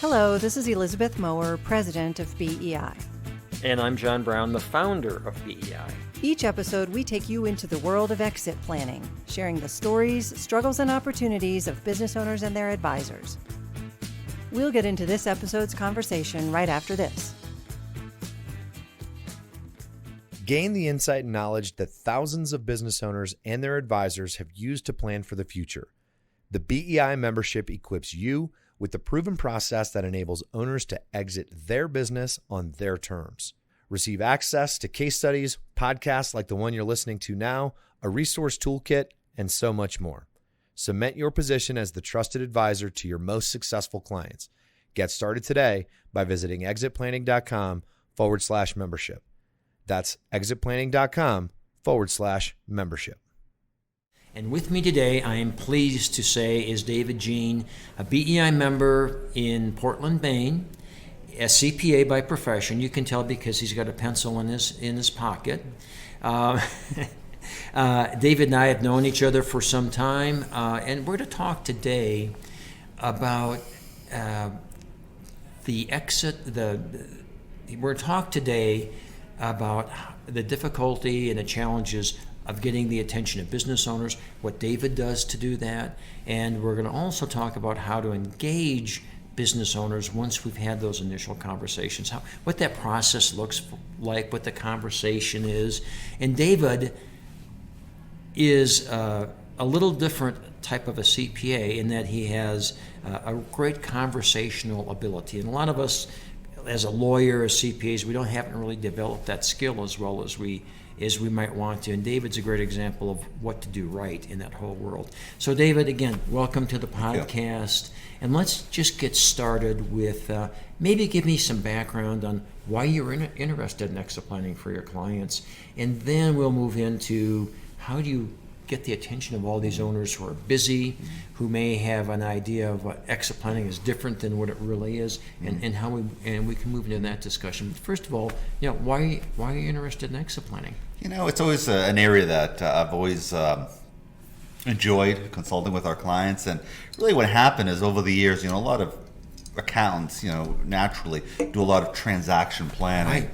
Hello, this is Elizabeth Mower, president of BEI. And I'm John Brown, the founder of BEI. Each episode, we take you into the world of exit planning, sharing the stories, struggles, and opportunities of business owners and their advisors. We'll get into this episode's conversation right after this. Gain the insight and knowledge that thousands of business owners and their advisors have used to plan for the future. The BEI membership equips you with the proven process that enables owners to exit their business on their terms. Receive access to case studies, podcasts like the one you're listening to now, a resource toolkit, and so much more. Cement your position as the trusted advisor to your most successful clients. Get started today by visiting exitplanning.com/membership. That's exitplanning.com/membership. And with me today, I am pleased to say, is David Jean, a BEI member in Portland, Maine, a CPA by profession. You can tell because he's got a pencil in his pocket. David and I have known each other for some time, and we're to talk today about the exit. We're to talk today about the difficulty and the challenges of getting the attention of business owners, what David does to do that, and we're going to also talk about how to engage business owners once we've had those initial conversations, what that process looks like, what the conversation is. And David is a little different type of a CPA in that he has a great conversational ability. And a lot of us, as a lawyer, as CPAs, haven't really developed that skill as well as we might want to. And David's a great example of what to do right in that whole world. So David, again, welcome to the podcast. And let's just get started with maybe give me some background on why you're interested in exit planning for your clients. And then we'll move into how do you get the attention of all these owners who are busy, who may have an idea of what exit planning is different than what it really is, and how we can move into that discussion. But first of all, why are you interested in exit planning? It's always an area that I've always enjoyed consulting with our clients. And really what happened is over the years, a lot of accountants, naturally do a lot of transaction planning. Right.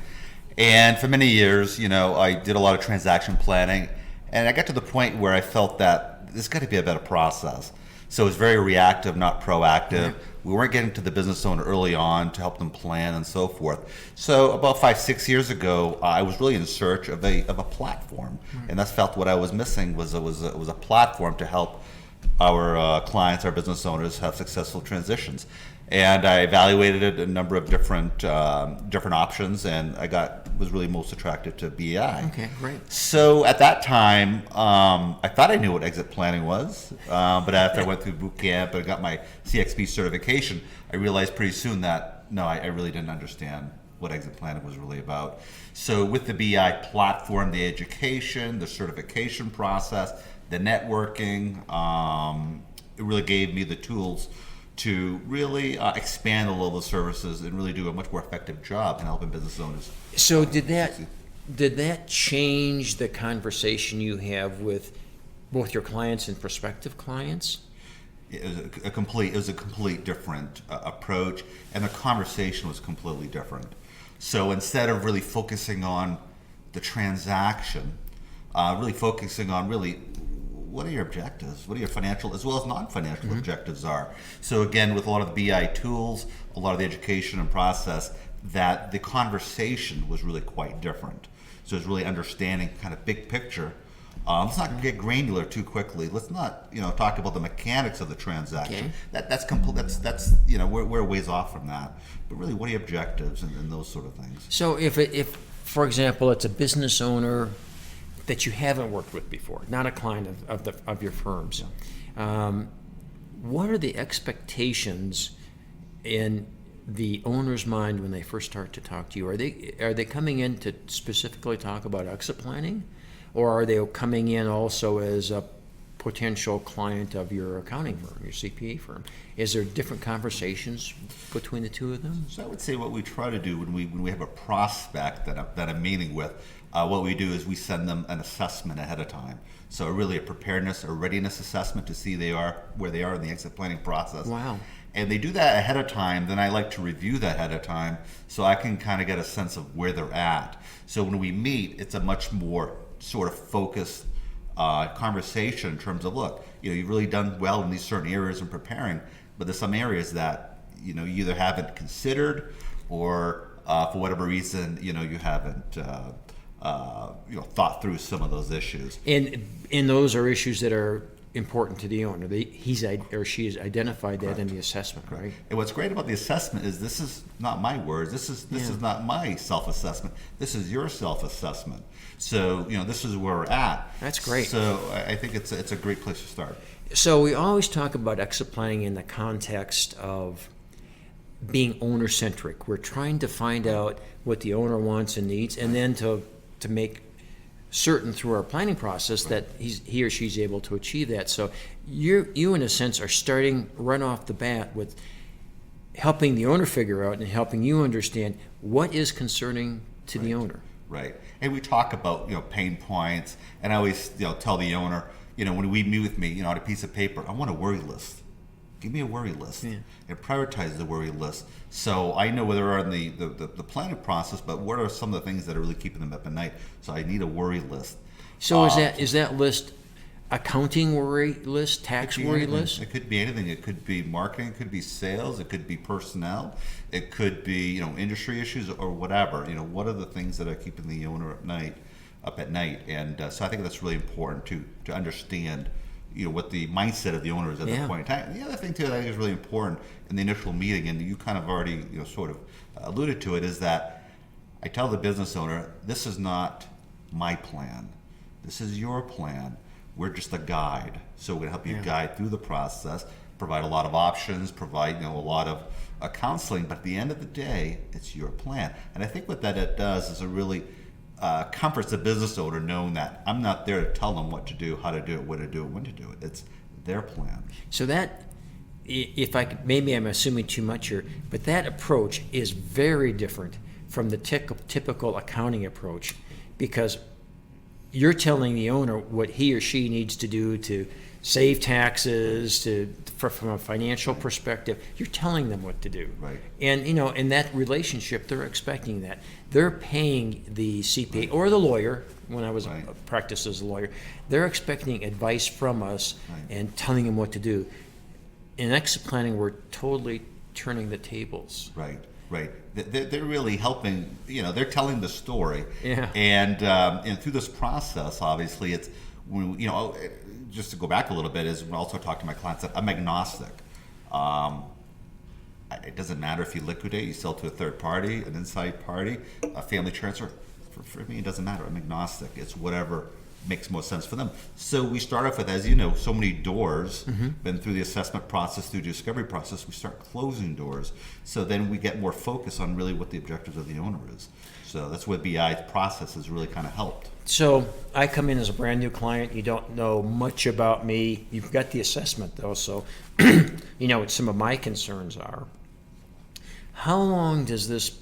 And for many years, I did a lot of transaction planning. And I got to the point where I felt that there's got to be a better process. So it was very reactive, not proactive. Right. We weren't getting to the business owner early on to help them plan and so forth. So about 5-6 years ago, I was really in search of a platform, and that's felt what I was missing was a platform to help our clients, our business owners, have successful transitions. And I evaluated a number of different options, and was really most attracted to BEI. Okay, great. So at that time, I thought I knew what exit planning was, but after I went through boot camp and got my CXP certification, I realized pretty soon that no, I really didn't understand what exit planning was really about. So with the BEI platform, the education, the certification process, the networking, it really gave me the tools to really expand the level of services and really do a much more effective job in helping business owners. So did that change the conversation you have with both your clients and prospective clients? It was a complete different approach, and the conversation was completely different. So instead of really focusing on the transaction, really focusing on what are your objectives? What are your financial as well as non-financial objectives are? So again, with a lot of the BI tools, a lot of the education and process, that the conversation was really quite different. So it's really understanding kind of big picture. Let's not get granular too quickly. Let's not talk about the mechanics of the transaction. Okay. That's we're a ways off from that. But really, what are your objectives and those sort of things? So if for example, it's a business owner that you haven't worked with before, not a client of your firms. What are the expectations in the owner's mind when they first start to talk to you? Are they coming in to specifically talk about exit planning, or are they coming in also as a potential client of your accounting firm, your CPA firm? Is there different conversations between the two of them? So I would say what we try to do when we have a prospect that I'm meeting with, what we do is we send them an assessment ahead of time. So really a preparedness or readiness assessment to see where they are in the exit planning process. Wow. And they do that ahead of time, then I like to review that ahead of time so I can kind of get a sense of where they're at. So when we meet, it's a much more sort of focused conversation in terms of, look, you've really done well in these certain areas in preparing, but there's some areas that, you either haven't considered or for whatever reason, you haven't thought through some of those issues. And those are issues that are important to the owner. He's or she has identified that in the assessment, right? And what's great about the assessment is this is not my words. This is not my self-assessment. This is your self-assessment. So this is where we're at. That's great. So I think it's a great place to start. So we always talk about exit planning in the context of being owner-centric. We're trying to find out what the owner wants and needs, and then to make certain through our planning process that he or she's able to achieve that. So you in a sense are starting right off the bat with helping the owner figure out and helping you understand what is concerning to the owner. Right. And we talk about pain points, and I always tell the owner, when we meet with me, on a piece of paper, I want a worry list. Give me a worry list and prioritize the worry list. So I know whether we're in the planning process, but what are some of the things that are really keeping them up at night? So I need a worry list. So is that list accounting worry list, tax worry list? It could be anything. It could be marketing, it could be sales, it could be personnel, it could be industry issues or whatever. What are the things that are keeping the owner up at night? And so I think that's really important to understand what the mindset of the owner is at that point in time. And the other thing too that I think is really important in the initial meeting, and you kind of already sort of alluded to it, is that I tell the business owner, this is not my plan. This is your plan. We're just a guide. So we're going to help you guide through the process, provide a lot of options, provide a lot of counseling, but at the end of the day, it's your plan. And I think what that it does is it really comforts the business owner knowing that I'm not there to tell them what to do, how to do it, what to do it, when to do it. It's their plan. So that, if I could, maybe I'm assuming too much here, but that approach is very different from the typical accounting approach, because you're telling the owner what he or she needs to do to save taxes, from a financial perspective. You're telling them what to do. Right. And in that relationship, they're expecting that. They're paying the CPA or the lawyer, when I was practiced as a lawyer, they're expecting advice from us and telling them what to do. In exit planning, we're totally turning the tables. Right. They're really helping, they're telling the story. Yeah. And through this process, obviously, it's, just to go back a little bit, is when I also talk to my clients that I'm agnostic. It doesn't matter if you liquidate, you sell to a third party, an inside party, a family transfer. For me, it doesn't matter. I'm agnostic. It's whatever makes most sense for them. So we start off with, as you know, so many doors. Then through the assessment process, through the discovery process, we start closing doors. So then we get more focus on really what the objectives of the owner is. So that's what BI process has really kind of helped. So I come in as a brand new client. You don't know much about me. You've got the assessment though, so what some of my concerns are. How long does this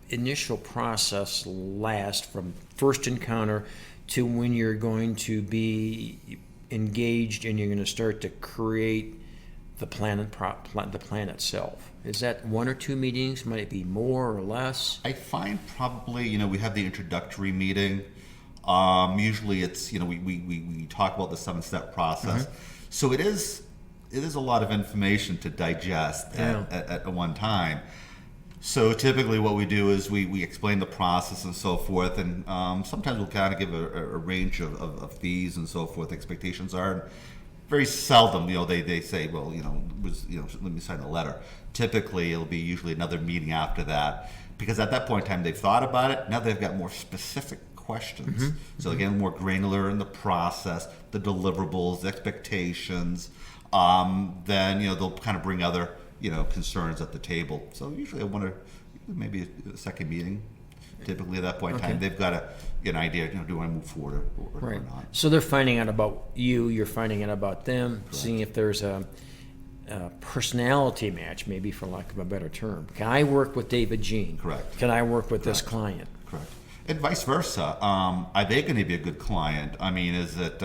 initial process last from first encounter to when you're going to be engaged and you're going to start to create the plan itself? Is that 1 or 2 meetings? Might it be more or less? I find probably, we have the introductory meeting. Usually it's, we talk about the 7-step process. So it is a lot of information to digest at one time. So typically what we do is we explain the process and so forth, and sometimes we'll kind of give a range of fees and so forth, expectations are. And very seldom, they say, well, let me sign the letter. Typically, it'll be usually another meeting after that, because at that point in time, they've thought about it. Now they've got more specific questions. So again, more granular in the process, the deliverables, the expectations. Then, they'll kind of bring other, concerns at the table. So usually maybe a second meeting Typically, at that point in time, they've got an idea. Do I move forward or not? So they're finding out about you. You're finding out about them. Correct. Seeing if there's a personality match, maybe for lack of a better term. Can I work with David Jean? Correct. Can I work with this client? Correct. And vice versa. Are they going to be a good client? I mean, is it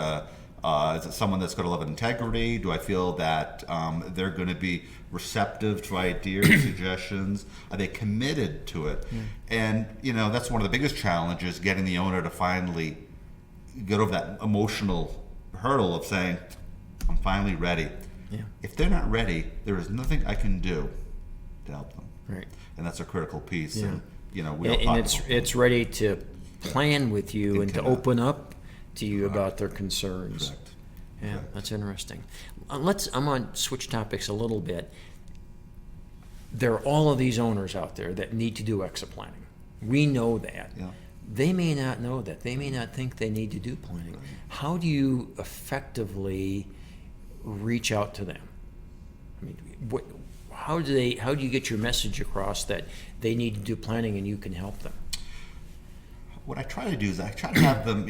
someone that's got a lot of integrity? Do I feel that they're going to be receptive to ideas, suggestions? Are they committed to it? And that's one of the biggest challenges: getting the owner to finally get over that emotional hurdle of saying, "I'm finally ready." Yeah. If they're not ready, there is nothing I can do to help them. Right. And that's a critical piece. Yeah. And it's ready to plan with you and to open up to you about their concerns. Correct. Yeah, that's interesting. I'm going to switch topics a little bit. There are all of these owners out there that need to do exit planning. We know that. Yeah. They may not know that. They may not think they need to do planning. Right. How do you effectively reach out to them? I mean, how do you get your message across that they need to do planning and you can help them? What I try to do is I try to have them,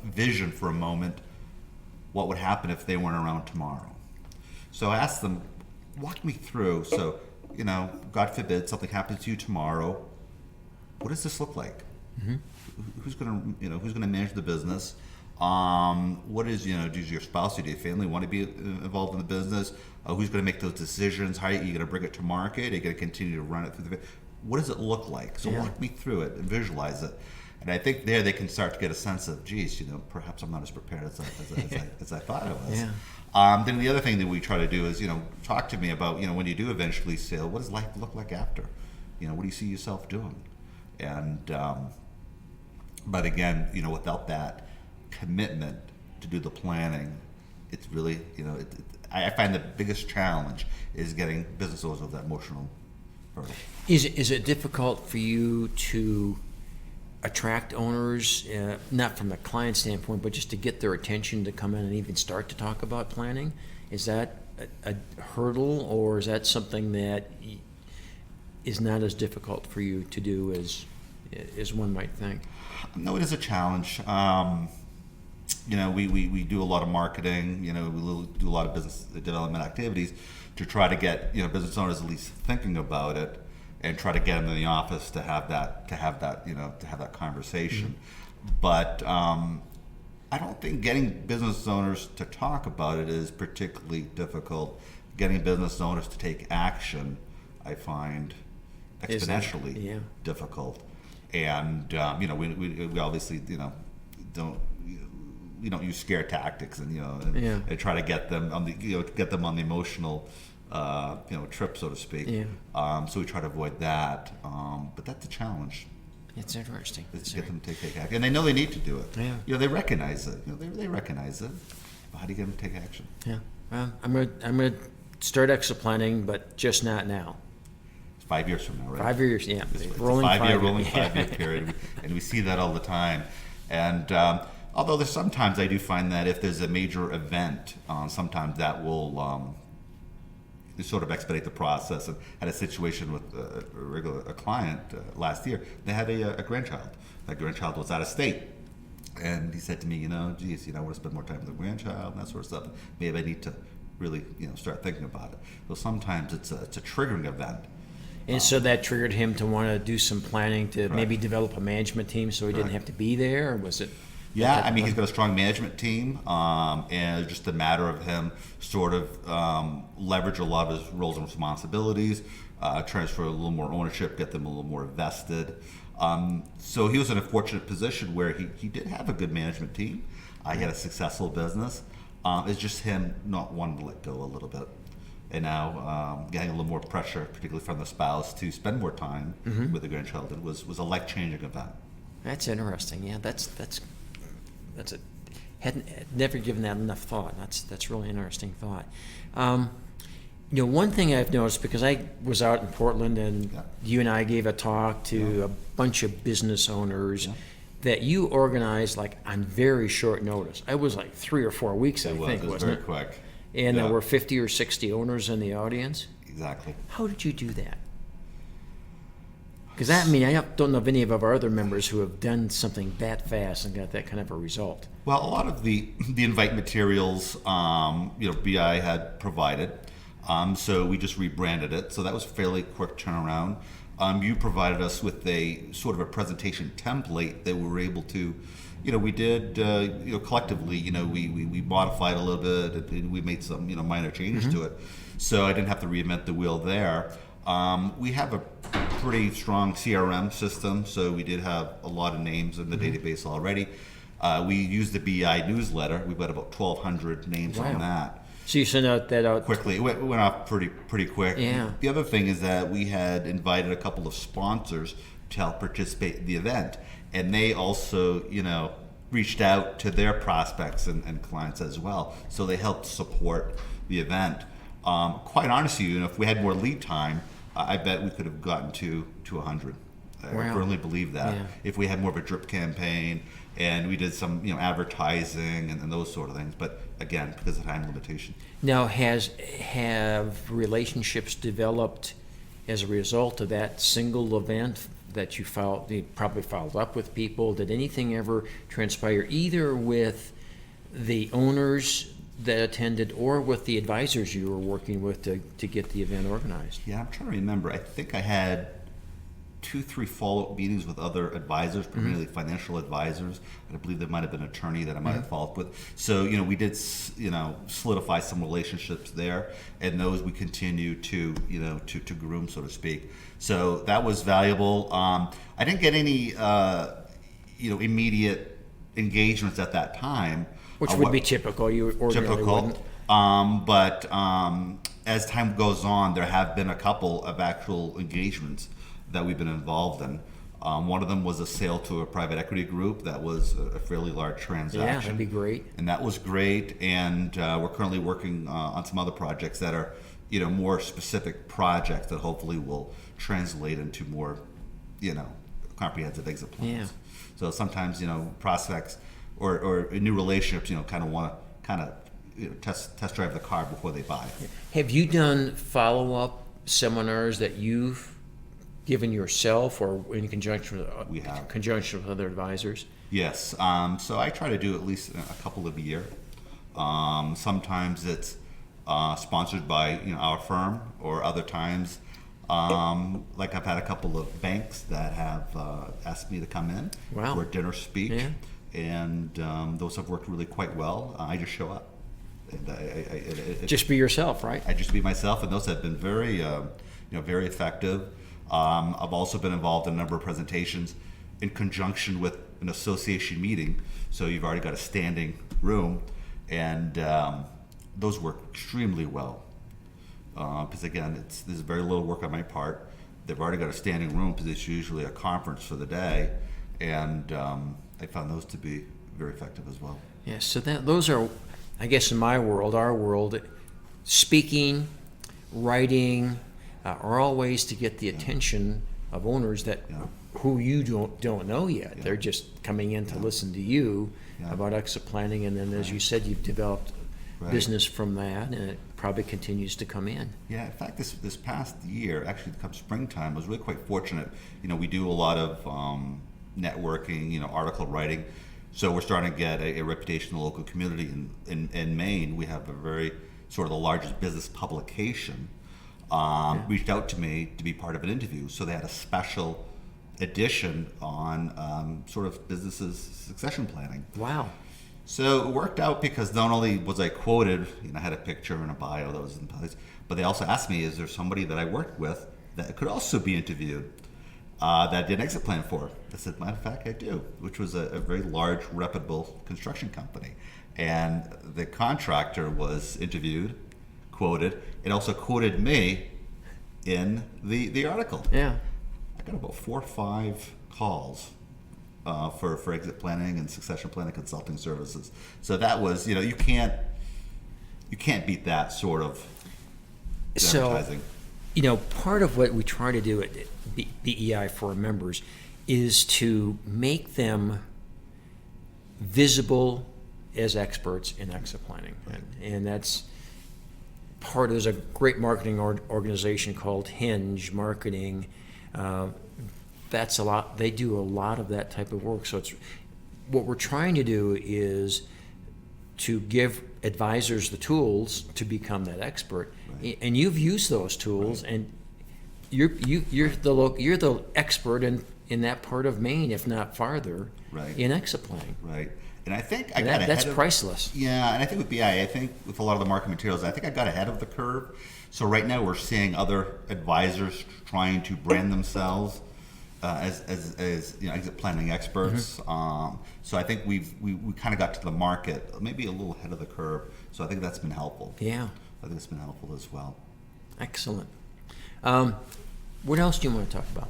vision for a moment what would happen if they weren't around tomorrow. So I ask them, walk me through. So, God forbid something happens to you tomorrow. What does this look like? Mm-hmm. Who's gonna manage the business? What is, does your spouse or your family want to be involved in the business? Who's going to make those decisions? How are you going to bring it to market? Are you going to continue to run it through what does it look like? So walk me through it and visualize it. And I think there they can start to get a sense of, geez, perhaps I'm not as prepared as I thought I was. Yeah. Then the other thing that we try to do is, talk to me about, when you do eventually sell, what does life look like after? What do you see yourself doing? And, but again, without that commitment to do the planning, it's really, I find the biggest challenge is getting business owners of that emotional hurdle. Is it difficult for you to attract owners, not from a client standpoint, but just to get their attention to come in and even start to talk about planning? Is that a hurdle, or is that something that is not as difficult for you to do as one might think? No, it is a challenge. We do a lot of marketing, we do a lot of business development activities to try to get, business owners at least thinking about it and try to get them in the office to have that conversation. Mm-hmm. But I don't think getting business owners to talk about it is particularly difficult. Getting business owners to take action, I find exponentially difficult. And we obviously don't use scare tactics and try to get them on the emotional trip, so to speak. Yeah. So we try to avoid that. But that's a challenge. It's interesting. Is to get them to take action, and they know they need to do it. Yeah. They recognize it. They recognize it. But how do you get them to take action? Yeah. Well, I'm gonna start exit planning, but just not now. 5 years from now, right? 5 years, yeah. It's a rolling 5-year period, and we see that all the time. And although there's sometimes I do find that if there's a major event, sometimes that will sort of expedite the process. And had a situation with a client last year. They had a grandchild. That grandchild was out of state. And he said to me, geez, I want to spend more time with the grandchild and that sort of stuff. Maybe I need to really, start thinking about it. So sometimes it's a triggering event. And so that triggered him to want to do some planning to maybe develop a management team so he didn't have to be there, or was it? Yeah, I mean, he's got a strong management team, and it's just a matter of him sort of leverage a lot of his roles and responsibilities, transfer a little more ownership, get them a little more vested. So he was in a fortunate position where he did have a good management team. He had a successful business. It's just him not wanting to let go a little bit. And now getting a little more pressure, particularly from the spouse, to spend more time with the grandchild. It was a life-changing event. That's interesting. Yeah, that's a hadn't never given that enough thought. That's really interesting thought. One thing I've noticed, because I was out in Portland and you and I gave a talk to a bunch of business owners that you organized like on very short notice. I was like 3 or 4 weeks, I think, wasn't it? It was very quick. And there were 50 or 60 owners in the audience. Exactly. How did you do that? Because I don't know of any of our other members who have done something that fast and got that kind of a result. Well, a lot of the invite materials, BI had provided, so we just rebranded it. So that was a fairly quick turnaround. You provided us with a sort of a presentation template that we were able to, we did, collectively, we modified a little bit. And we made some, minor changes to it. So I didn't have to reinvent the wheel there. We have a pretty strong CRM system, so we did have a lot of names in the database already. We used the BI newsletter. We've got about 1,200 names on that. So you sent that out quickly. It went off pretty quick. Yeah. The other thing is that we had invited a couple of sponsors to help participate in the event, and they also, reached out to their prospects and clients as well. So they helped support the event. Quite honestly, if we had more lead time, I bet we could have gotten to 100. I firmly believe that. Yeah. If we had more of a drip campaign and we did some advertising and those sort of things. But again, because of time limitation. Now, have relationships developed as a result of that single event that you probably followed up with people? Did anything ever transpire either with the owners that attended or with the advisors you were working with to get the event organized? Yeah, I'm trying to remember. I think I had 2-3 follow-up meetings with other advisors, primarily financial advisors. I believe there might have been an attorney that I might have followed up with. So, we did, solidify some relationships there, and those we continue to groom, so to speak. So that was valuable. I didn't get any, immediate engagements at that time. Which would be typical. You ordinarily wouldn't. But as time goes on, there have been a couple of actual engagements that we've been involved in. One of them was a sale to a private equity group that was a fairly large transaction. Yeah, that'd be great. And that was great. And we're currently working on some other projects that are, more specific projects that hopefully will translate into more, comprehensive exit plans. Yeah. So sometimes, prospects or new relationships, kind of want to test drive the car before they buy. Have you done follow-up seminars that you've given yourself or in conjunction with other advisors? Yes. So I try to do at least a couple of a year. Sometimes it's sponsored by our firm, or other times, like I've had a couple of banks that have asked me to come in for a dinner speak. Yeah. And those have worked really quite well. I just show up. And just be yourself, right? I just be myself, and those have been very, very effective. I've also been involved in a number of presentations in conjunction with an association meeting. So you've already got a standing room, and those work extremely well. Because again, there's very little work on my part. They've already got a standing room because it's usually a conference for the day, and I found those to be very effective as well. Yeah, so those are, I guess in my world, our world, speaking, writing, are all ways to get the attention of owners that who you don't know yet. They're just coming in to listen to you about exit planning, and then as you said, you've developed business from that, and it probably continues to come in. Yeah, in fact, this past year, actually come springtime, I was really quite fortunate. We do a lot of networking, article writing. So we're starting to get a reputation in the local community. In Maine, we have a very sort of the largest business publication reached out to me to be part of an interview. So they had a special edition on sort of businesses succession planning. Wow. So it worked out because not only was I quoted, I had a picture and a bio that was in place, but they also asked me, is there somebody that I worked with that could also be interviewed that I did an exit plan for? I said, matter of fact, I do, which was a very large, reputable construction company. And the contractor was interviewed, quoted, and also quoted me in the article. Yeah. I got about 4 or 5 calls for exit planning and succession planning consulting services. So that was, you can't beat that sort of advertising. So, part of what we try to do at BEI for our members is to make them visible as experts in exit planning. Right. And that's there's a great marketing organization called Hinge Marketing. that's a lot. They do a lot of that type of work. So it's what we're trying to do is to give advisors the tools to become that expert. Right. And you've used those tools, Right. and you're the expert in that part of Maine, if not farther, Right. in exit planning. Right. And I think And that's priceless. Yeah, and I think with BI, I think with a lot of the market materials, I think I got ahead of the curve. So right now we're seeing other advisors trying to brand themselves as exit planning experts. So I think we kind of got to the market maybe a little ahead of the curve. So I think that's been helpful. Yeah. I think it's been helpful as well. Excellent. What else do you want to talk about?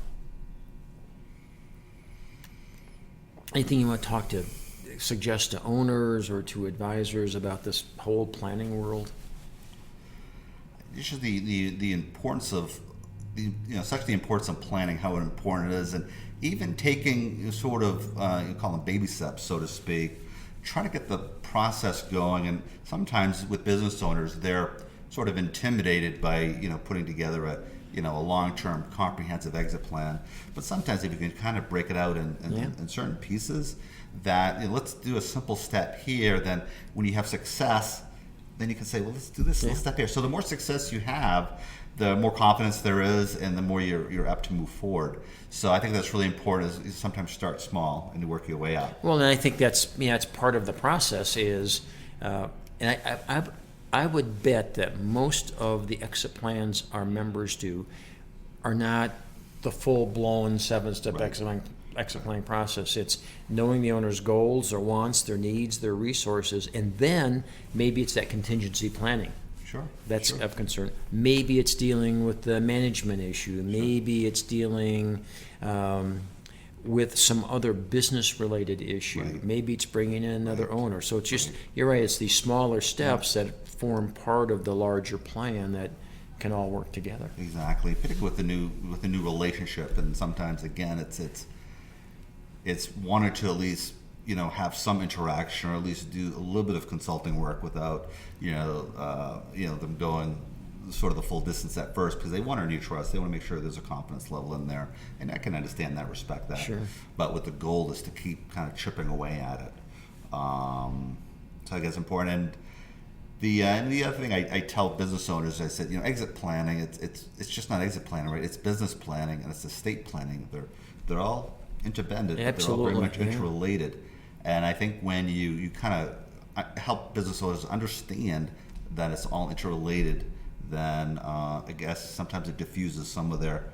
Anything you want to suggest to owners or to advisors about this whole planning world? Just the importance of such the importance of planning, how important it is, and even taking sort of you call them baby steps, so to speak, trying to get the process going. And sometimes with business owners, they're sort of intimidated by putting together a long-term comprehensive exit plan. But sometimes if you can kind of break it out in certain pieces, that let's do a simple step here. Then when you have success, then you can say, well, let's do this little step here. So the more success you have, the more confidence there is, and the more you're apt to move forward. So I think that's really important. Is sometimes start small and you work your way up. Well, and I think that's part of the process. Is and I would bet that most of the exit plans our members do are not the full-blown 7-step exit planning process. It's knowing the owner's goals, their wants, their needs, their resources, and then maybe it's that contingency planning. Sure. That's of concern. Maybe it's dealing with the management issue. Maybe it's dealing with some other business-related issue. Right. Maybe it's bringing in another owner. So it's just, you're right, it's these smaller steps that form part of the larger plan that can all work together. Exactly, particularly with the new relationship, and sometimes again it's wanted to at least have some interaction, or at least do a little bit of consulting work without them going sort of the full distance at first, because they want to earn your trust. They want to make sure there's a confidence level in there, and I can understand that, respect that. Sure. But with the goal is to keep kind of chipping away at it. So I guess important. And the other thing I tell business owners, I said, exit planning, it's just not exit planning, right? It's business planning and it's estate planning. They're all interdependent. Absolutely. They're all very much interrelated. And I think when you kind of help business owners understand that it's all interrelated, then I guess sometimes it diffuses some of their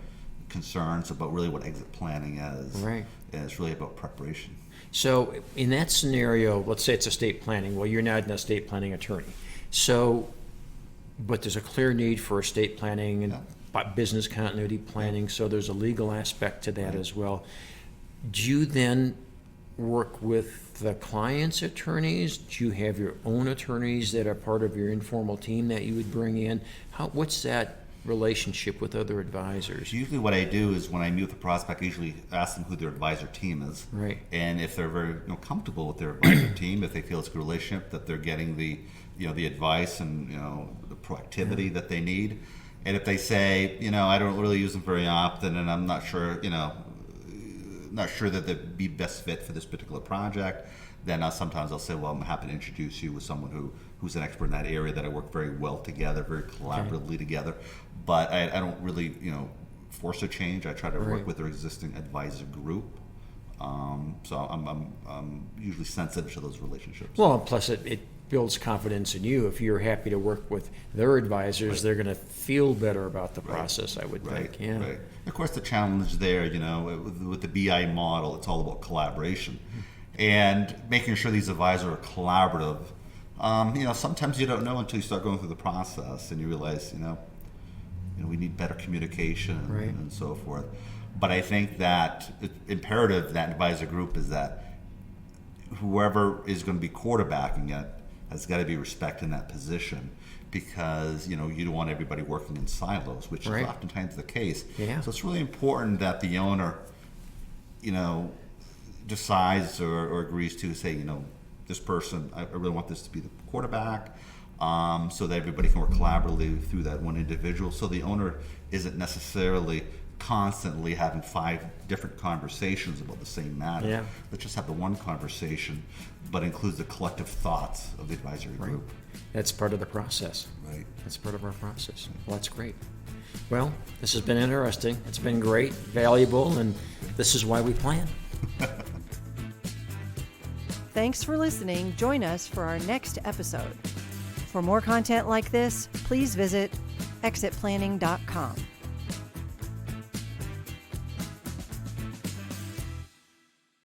concerns about really what exit planning is. Right. And it's really about preparation. So in that scenario, let's say it's estate planning. Well, you're not an estate planning attorney. So, but there's a clear need for estate planning and business continuity planning, so there's a legal aspect to that as well. Do you then work with the client's attorneys? Do you have your own attorneys that are part of your informal team that you would bring in? What's that relationship with other advisors? Usually what I do is when I meet with a prospect, I usually ask them who their advisor team is. Right. And if they're very comfortable with their advisor team, if they feel it's a good relationship, that they're getting the advice and the proactivity that they need. And if they say, I don't really use them very often and I'm not sure, that they'd be best fit for this particular project, then sometimes I'll say, well, I'm happy to introduce you with someone who's an expert in that area, that I work very well together, very collaboratively together. But I don't really, force a change. I try to work with their existing advisor group. So I'm usually sensitive to those relationships. Well, plus it builds confidence in you. If you're happy to work with their advisors, they're going to feel better about the process, I would think. Yeah. Right. Of course, the challenge there, with the BI model, it's all about collaboration and making sure these advisors are collaborative. Sometimes you don't know until you start going through the process and you realize, we need better communication and so forth. But I think that it's imperative that advisor group is that whoever is going to be quarterbacking it has got to be respecting that position, because you don't want everybody working in silos, which is oftentimes the case. Yeah. So it's really important that the owner, decides or agrees to say, this person, I really want this to be the quarterback, so that everybody can work collaboratively through that one individual. So the owner isn't necessarily constantly having 5 different conversations about the same matter. Yeah. Let's just have the one conversation, but includes the collective thoughts of the advisory group. That's part of the process. Right. That's part of our process. Well, that's great. Well, this has been interesting. It's been great, valuable, and this is why we plan. Thanks for listening. Join us for our next episode. For more content like this, please visit exitplanning.com.